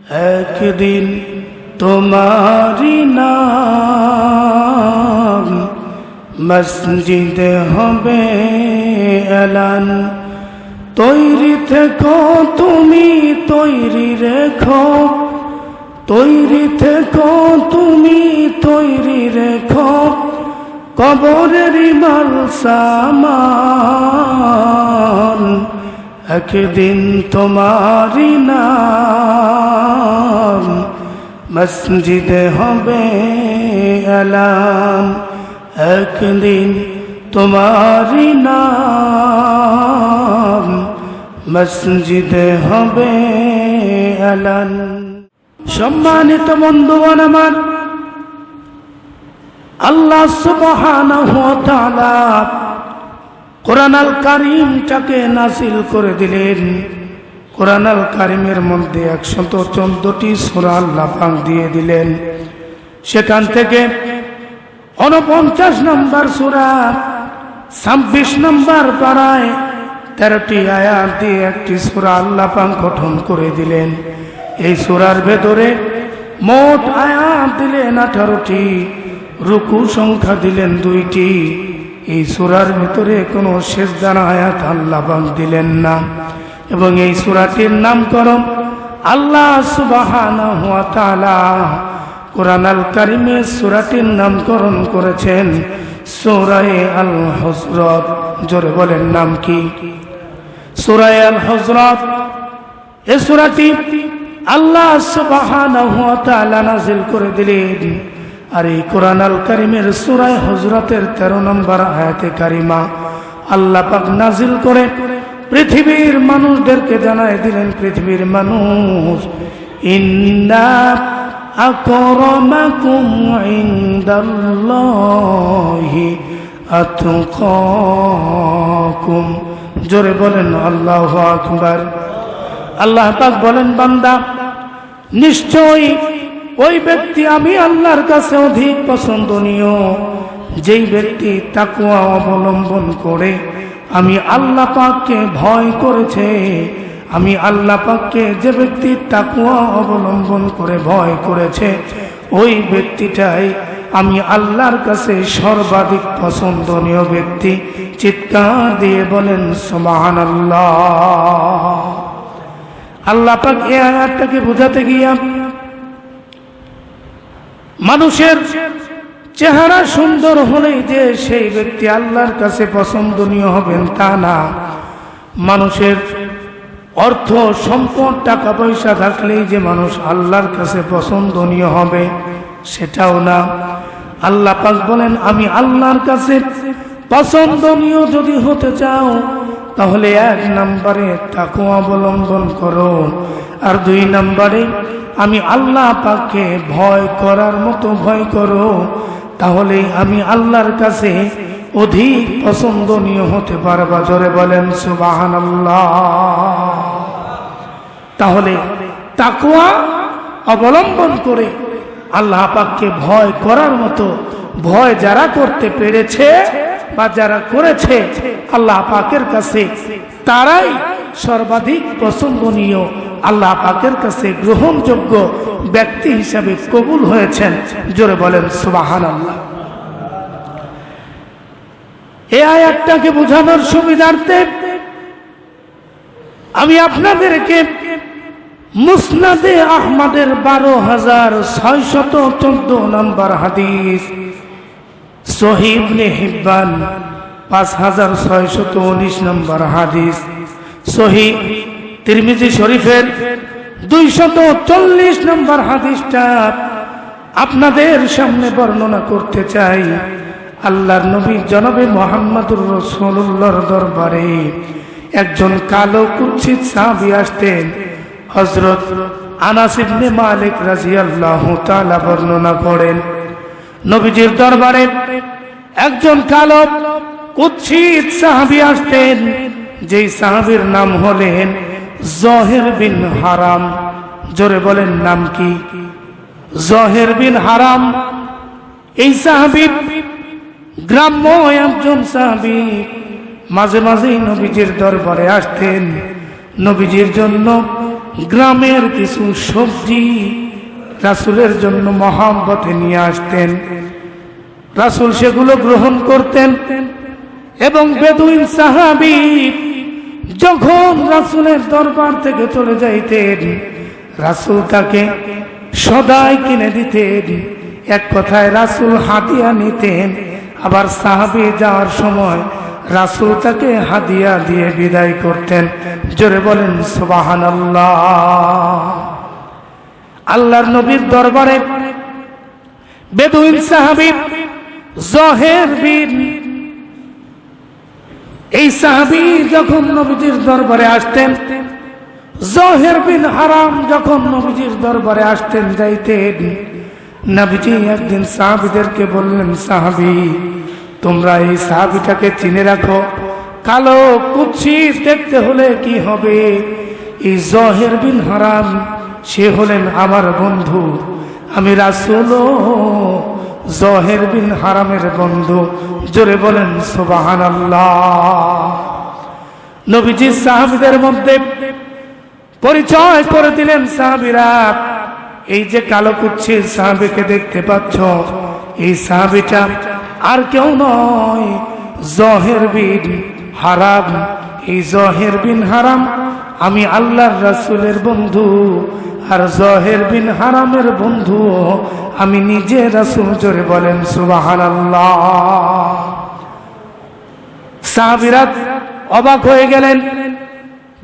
একদিন তোমারি নাম মসজিদে হবে এলান। তৈরি থেকো তুমি, তৈরি রেখো, তৈরি থেকো তুমি, তৈরি রেখো কবরের মাল সামান। একদিন তোমারি নাম মসজিদে হবে এলান। একদিন তোমারি নাম মসজিদে হবে এলান। সম্মানিত বন্ধুগণ আমার, আল্লাহ সুবহানাহু ওয়া তাআলা কোরআন আল কারীমটাকে নাযিল করে দিলেন। কোরআন আল কারীমের মধ্যে 114টি সূরা আল্লাহ পাক দিয়ে দিলেন। সেখান থেকে 49 নম্বর সূরা 26 নম্বর পারায় 13টি আয়াত দিয়ে একটি সূরা আল্লাহ পাক গঠন করে দিলেন। এই সূরার ভেতরে মোট আয়াত দিলেন 18টি, রুকু সংখ্যা দিলেন 2টি। এই সূরার ভিতরে কোনো সেজদার আয়াত আল্লাহ পাক দিলেন না। এবং এই সূরাটির নামকরণ আল্লাহ সুবহানাহু ওয়া তাআলা কোরআন আল কারীমে সূরাটির নামকরণ করেছেন সূরা আল হুজরাত। জোরে বলেন নাম কি? সূরা আল হুজরাত। এই সূরাটি আল্লাহ সুবহানাহু ওয়া তাআলা নাযিল করে দিলেন। আর এই কোরআন আল কারীমের সূরা হুজরাতের 13 নম্বর আয়াতে কারিমা আল্লাহ পাক নাযিল করে পৃথিবীর মানুষদেরকে জানায় দিলেন, পৃথিবীর মানুষ, ইন্না আকরামাকুম ইনদাল্লাহি আতকাকুম। জোরে বলেন আল্লাহু আকবার। আল্লাহ পাক বলেন, বান্দা, নিশ্চয়ই ওই ব্যক্তি আমি আল্লাহর কাছে অধিক পছন্দনীয়, যেই ব্যক্তি তাকওয়া অবলম্বন করে আমি আল্লাহ পাককে ভয় করেছে। আমি আল্লাহ পাককে, যে ব্যক্তি তাকওয়া অবলম্বন করে ভয় করেছে, ওই ব্যক্তিটাই আমি আল্লাহর কাছে সর্বাধিক পছন্দনীয় ব্যক্তি। চিৎকার দিয়ে বলেন সুবহানাল্লাহ। আল্লাহ পাক এই আয়াতটাকে বোঝাতে গিয়া মানুষের চেহারা সুন্দর হলেই যে সেই ব্যক্তি আল্লাহর কাছে পছন্দনীয় হবেন তা না। মানুষের অর্থ সম্পদ টাকা পয়সা থাকলেই যে মানুষ আল্লাহর কাছে পছন্দনীয় হবে সেটাও না। আল্লাহ পাক বলেন, আমি আল্লাহর কাছে পছন্দনীয় যদি হতে চাও তাহলে 1 নম্বরে তাকওয়া অবলম্বন করো, আর 2 নম্বরে আমি আল্লাহ পাককে ভয় করার মতো ভয় করো। তাহলে আমি আল্লাহর কাছে অধিক পছন্দনীয় হতে পারবা। জোরে বলেন সুবহানাল্লাহ। তাহলে তাকওয়া অবলম্বন করে আল্লাহ পাককে ভয় করার মতো ভয় যারা করতে পেরেছে বা যারা করেছে, আল্লাহ পাকের কাছে তারাই সর্বাধিক পছন্দনীয়, আল্লাহ পাকের কাছে গ্রহণযোগ্য ব্যক্তি হিসাবে কবুল হয়েছেন। জোরে বলেন সুবহানাল্লাহ। এই আয়াতটাকে বোঝানোর সুবিধার্থে আমি আপনাদেরকে মুসনাদে আহমদের 12,614 নম্বর হাদিস, সহিহ ইবনে হিব্বান 5,619 নম্বর হাদিস, সহিহ তিরমিজি শরীফের 240 নম্বর হাদিসটা আপনাদের সামনে বর্ণনা করতে চাই। আল্লাহর নবী জনাবে মুহাম্মদুর রাসূলুল্লাহর দরবারে একজন কালো কুৎসিত সাহাবী আসতেন। হযরত আনাস ইবনে মালিক রাদিয়াল্লাহু তাআলা বর্ণনা করেন, নবীজির দরবারে একজন কালো কুৎসিত সাহাবী আসতেন, যেই সাহাবীর নাম হলেন জহির বিন হারাম। জোরে বলেন নাম কি? জহির বিন হারাম। এই সাহাবী গ্রাম্য একজন সাহাবী, মাঝে মাঝেই নবীজির দরবারে আসতেন, নবীজির জন্য গ্রামের কিছু সবজি রাসূলের জন্য মহব্বতে নিয়ে আসতেন। রাসূল সেগুলো গ্রহণ করতেন এবং বেদুইন সাহাবী যখন রাসূলের দরবার থেকে চলে যাইতেন, রাসূল তাকে সদাই কিনে দিতেন। এক কথায় রাসূল হাদিয়া নিতেন, আবার সাহাবী যাওয়ার সময় রাসূল তাকে হাদিয়া দিয়ে বিদায় করতেন। জোরে বলেন সুবহানাল্লাহ। আল্লাহর নবীর দরবারে বেদুইন সাহাবী জহের বিন, এই সাহাবী যখন নবীজির দরবারে আসতেন, জহের বিন হারাম যখন নবীজির দরবারে আসতেন যাইতেন, নবীজি একদিন সাহাবীদেরকে বললেন, সাহাবী তোমরা এই সাহাবীটাকে চিনে রাখো, কালো কুৎসিত দেখতে হলে কি হবে, এই জহের বিন হারাম সে হলেন আমার বন্ধু, আমি রাসূলও জহের বিন হারামের বন্ধু। জোরে বলেন সুবহানাল্লাহ। নবীজি সাহাবীদের মধ্যে পরিচয় করে দিলেন, সাহাবীরা এই যে কালো কুৎসিত সাহাবীকে দেখতে পাচ্ছ, এই সাহাবীটা আর কেউ নয়, জহের বিন হারাম। এই জহের বিন হারাম আমি আল্লাহর রাসূলের বন্ধু, আর জহের বিন হারামের বন্ধু আমি নিজে রাসূল। জোরে বলেন সুবহানাল্লাহ। সাহাবীরা অবাক হয়ে গেলেন।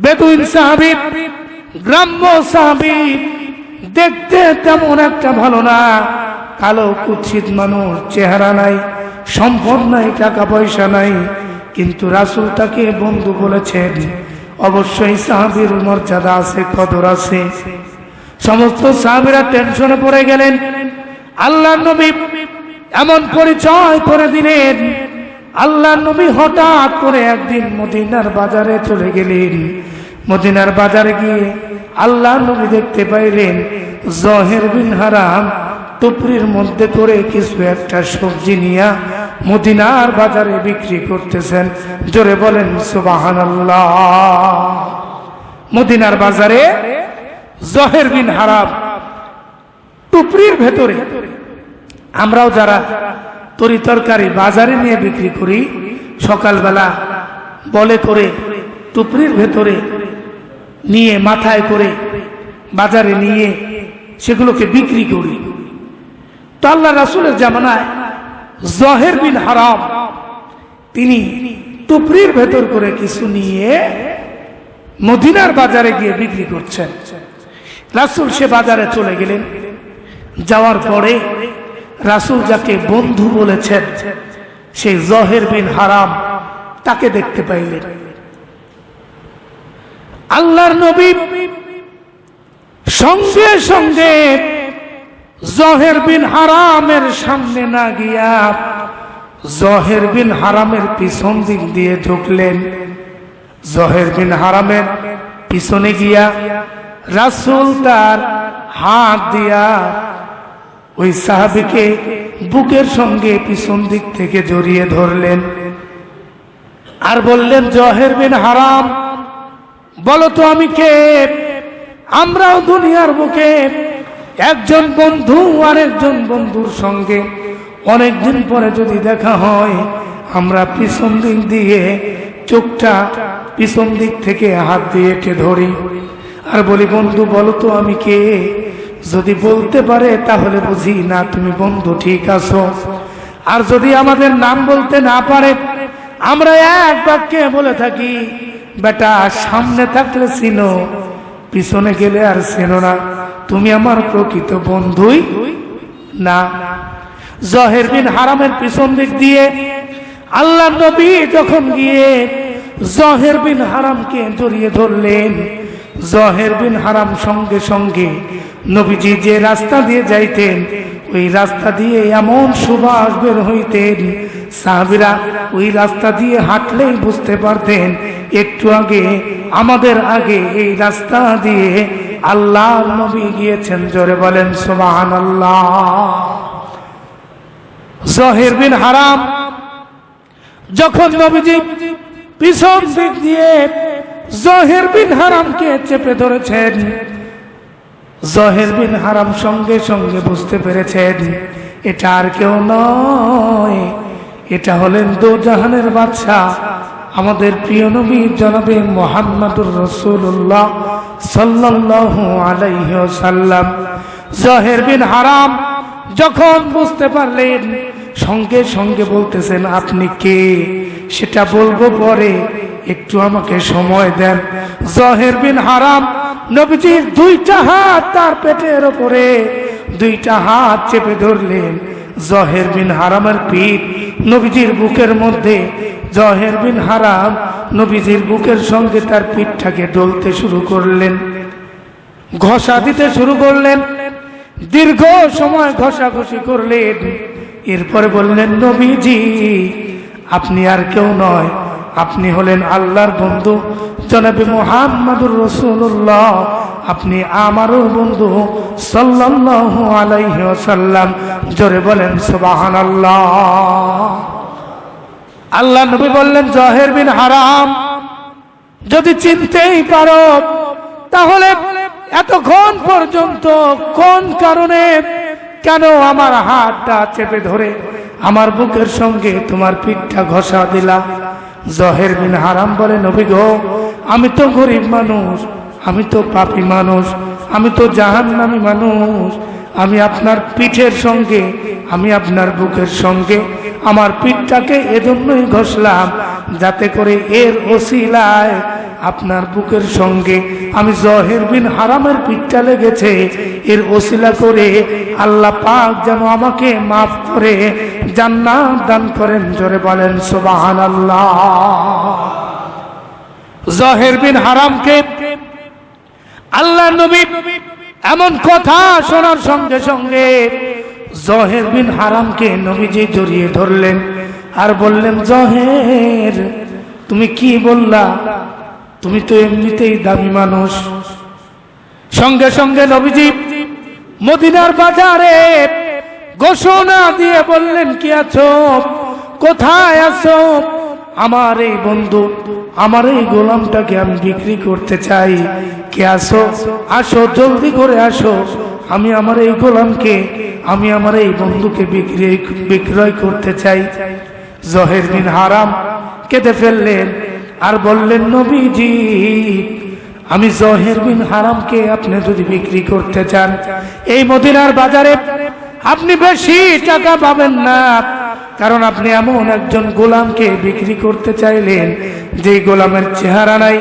বেদুইন সাহাবী, গ্রাম্য সাহাবী, দেখতে তেমন একটা ভালো না, কালো কুৎসিত মানুষ, চেহারা নাই, সম্পদ নাই, টাকা পয়সা নাই, কিন্তু রাসূল তাকে বন্ধু বলেছেন। অবশ্যই সাহাবীর মর্যাদা আছে, কদর আছে। সমস্ত সাহাবীরা টেনশনে পড়ে গেলেন। আল্লাহর নবী এমন পরিচয় করে দিলেন। আল্লাহর নবী হঠাৎ করে একদিন মদিনার বাজারে চলে গেলেন। মদিনার বাজারে গিয়ে আল্লাহর নবী দেখতে পাইলেন জহের বিন হারাম টুপরির মধ্যে করে কিছু একটা সবজি নিয়ে মদিনার বাজারে বিক্রি করতেছেন। জোরে বলেন সুবহানাল্লাহ। মদিনার বাজারে জহের বিন হারাম টুপরির ভেতরে, আমরাও যারা তরি তরকারি বাজারে নিয়ে বিক্রি করি, সকালবেলা বলে করে টুপরির ভেতরে নিয়ে মাথায় করে বাজারে নিয়ে সেগুলোকে বিক্রি করি। তো আল্লাহ রাসূলের জামানায় জহের বিন হারাম তিনি টুপরির ভেতর করে কিছু নিয়ে মদিনার বাজারে গিয়ে বিক্রি করছেন। রাসূল সে বাজারে চলে গেলেন। যাওয়ার পরে রাসূল যাকে বন্ধু বলেছেন সেই জহের বিন হারাম তাকে দেখতে পাইলেন। আল্লাহর নবী সঙ্গে সঙ্গে জহের বিন হারামের সামনে না গিয়া জহের বিন হারামের পিছন দিক দিয়ে ঢুকলেন। জহের বিন হারামের পিছনে গিয়া রাসূল তার হাত দিয়া ওই সাহাবীকে বুকের সঙ্গে পিছন দিক থেকে জড়িয়ে ধরলেন আর বললেন, জহের বিন হারাম বলো তো আমি কে? আমরাও দুনিয়ার বুকে একজন বন্ধু আর একজন বন্ধুর সঙ্গে অনেকদিন পরে যদি দেখা হয়, আমরা পিছন দিক দিয়ে চোখটা পিছন দিক থেকে হাত দিয়ে এঁটে ধরি আর বলি, বন্ধু বলো তো আমি কে? যদি বলতে পারে তাহলে বুঝি না তুমি বন্ধু, ঠিক আছো। আর যদি আমাদের নাম বলতে না পারে, আমরা এক বাক্যে বলে থাকি, বেটা সামনে থাকলে চিনো, পিছনে গেলে আর চেনো না, তুমি আমার প্রকৃত বন্ধুই না। জহের বিন হারামের পিছন দিক দিয়ে আল্লাহ নবী যখন গিয়ে জহের বিন হারামকে জড়িয়ে ধরলেন, জহের বিন হারাম সঙ্গে সঙ্গে নবীজি যে রাস্তা দিয়ে যাইতেন ওই রাস্তা দিয়ে এমন সুবাস বের হইতেন, সাহাবীরা ওই রাস্তা দিয়ে হাঁটলেই বুঝতে পারতেন একটু আগে, আমাদের আগে এই রাস্তা দিয়ে আল্লাহর নবী গিয়েছেন। জোরে বলেন সুবহানাল্লাহ। জহের বিন হারাম যখন নবীজি পিছন দিক দিয়ে জহের বিন হারামকে চেপে ধরেছেন। জহের বিন হারাম সঙ্গে সঙ্গে বুঝতে পেরেছেন এটা আর কেউ নয়, এটা হলেন দোজাহানের বাদশা আমাদের প্রিয় নবী জনাবে মুহাম্মদুর রাসূলুল্লাহ সাল্লাল্লাহু আলাইহি ওয়াসাল্লাম। জহের বিন হারাম যখন বুঝতে পারলেন সঙ্গে সঙ্গে বলতেছেন আপনি কে সেটা বলবো পরে, একটু আমাকে সময় দেন। জহের বিন হারাম নবীজির দুইটা হাত তার পেটের উপরে দুইটা হাত চেপে ধরলেন। জহের বিন হারামের পিঠ নবীজির বুকের মধ্যে। জহের বিন হারাম নবীজির বুকের সঙ্গে তার পিঠটাকে ডলতে শুরু করলেন, ঘষা দিতে শুরু করলেন, দীর্ঘ সময় ঘষাঘষি করলেন। এরপরে বললেন নবীজি আপনি আর কেউ নয়, আপনি হলেন আল্লাহর বন্ধু জনাবে মুহাম্মদুর রাসূলুল্লাহ, আপনি আমারও বন্ধু সাল্লাল্লাহু আলাইহি ওয়াসাল্লাম। জোরে বলেন সুবহানাল্লাহ। আল্লাহ নবী বললেন জহের বিন হারাম যদি চিনতেই পারো তাহলে এতক্ষণ পর্যন্ত কোন কারণে কেন আমার হাতটা চেপে ধরে আমার বুকের সঙ্গে তোমার পিঠটা ঘষা দিলা? জহের বিন হারাম বলে নবী গো আমি তো গরিব মানুষ, আমি তো পাপী মানুষ, আমি তো জাহান্নামী মানুষ, আমি আপনার পিঠের সঙ্গে আমি আপনার বুকের সঙ্গে আমার পিঠটাকে এজন্যই ঘষলাম যাতে করে এর ওসিলায় আপনার বুকের সঙ্গে আমি জহের বিন হারামের পিঠটা লেগেছে, এর ওসিলা করে আল্লাহ পাক যেন আমাকে মাফ করে জান্নাত দান করেন। জোরে বলেন সুবহানাল্লাহ। জহের বিন হারামকে আল্লাহ নবী এমন কথা শোনার সঙ্গে সঙ্গে জহের বিন হারামকে নবীজি জড়িয়ে ধরলেন আর বললেন জহের তুমি কি বললা, তুমি তো এমনিতেই দামি মানুষ। সঙ্গে সঙ্গে নবীজি মদিনার বাজারে ঘোষণা দিয়ে বললেন কি আছো, কোথায় আছো? আমার এই বন্ধু আমার এই গোলামটাকে আমি বিক্রি করতে চাই, কে আসো? আসো জলদি করে আসো, আমি আমার এই গোলামকে আমি আমার এই বন্ধুকে বিক্রয় করতে চাই। জহের বিন হারাম কেঁদে ফেললেন আর বললেন নবীজি আমি জহের বিন হারামকে আপনি যদি বিক্রি করতে চান এই মদিনার বাজারে আপনি বেশি টাকা পাবেন না, কারণ আপনি এমন একজন গোলামকে বিক্রি করতে চাইলেন যে গোলামের চেহারা নাই,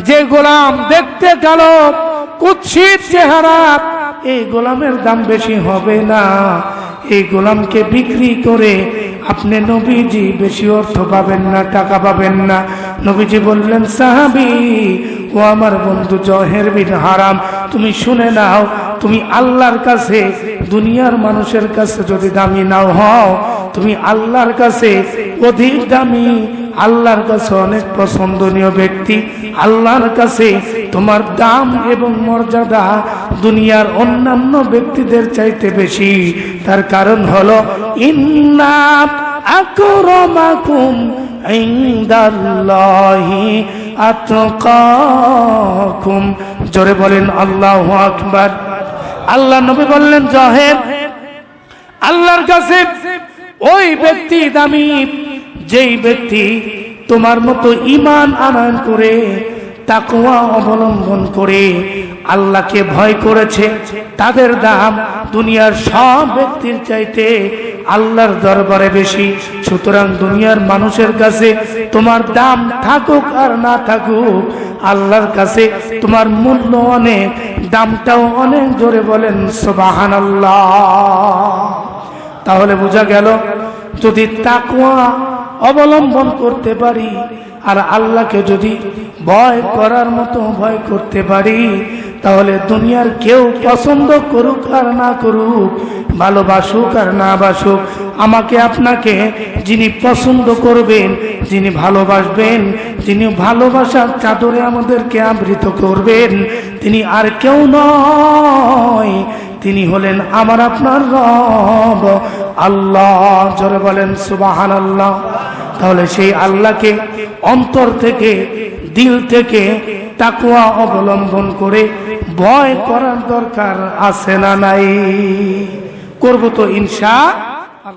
যে গোলাম দেখতে কালো কুৎসিত চেহারা, এই গোলামের দাম বেশি হবে না। এই গোলামকে বিক্রি করে আপনি নবীজি বেশি অর্থ পাবেন না, টাকা পাবেন না। নবীজি বললেন সাহাবী ও আমার বন্ধু জহের বিন হারাম তুমি শুনে নাও, তুমি আল্লাহর কাছে দুনিয়ার মানুষের কাছে যদি দামি নাও হও, তুমি আল্লাহর কাছে অধিক দামি, আল্লাহর কাছে অনেক পছন্দনীয় ব্যক্তি, আল্লাহর কাছে তোমার দাম এবং মর্যাদা দুনিয়ার অন্যান্য ব্যক্তিদের চাইতে বেশি। তার কারণ হলো ইন্না আকরামাকুম ইনদাল্লাহি আতকাকুম। জোরে বলেন আল্লাহু আকবার। আল্লাহ নবী বললেন জহের আল্লাহর কাছে ওই ব্যক্তি দামি যেই ব্যক্তি তোমার মতো ঈমান আনয়ন করে তাকওয়া অবলম্বন করে আল্লাহকে ভয় করেছে, তাদের দাম দুনিয়ার সব ব্যক্তির চাইতে আল্লাহর দরবারে বেশি। সুতরাং দুনিয়ার মানুষের কাছে তোমার দাম থাকুক আর না থাকুক, আল্লাহর কাছে তোমার মূল্য অনেক, দামটাও অনেক। জোরে বলেন সুবহানাল্লাহ। তাহলে বোঝা গেল যদি তাকওয়া অবলম্বন করতে পারি আর আল্লাহকে যদি ভয় করার মতো ভয় করতে পারি, তাহলে দুনিয়ার কেউ পছন্দ করুক আর না করুক, ভালোবাসুক আর না বাসুক, আমাকে আপনাকে যিনি পছন্দ করবেন, যিনি ভালোবাসবেন, যিনি ভালোবাসার চাদরে আমাদেরকে আবৃত করবেন, তিনি আর কেউ নয়, তিনি হলেন আমার আপনার রব আল্লাহ। জোরে বলেন সুবহানাল্লাহ। তাহলে সেই আল্লাহকে অন্তর থেকে দিল থেকে তাকওয়া অবলম্বন করে ভয় করার দরকার আছে না নাই? করব তো ইনশাআল্লাহ।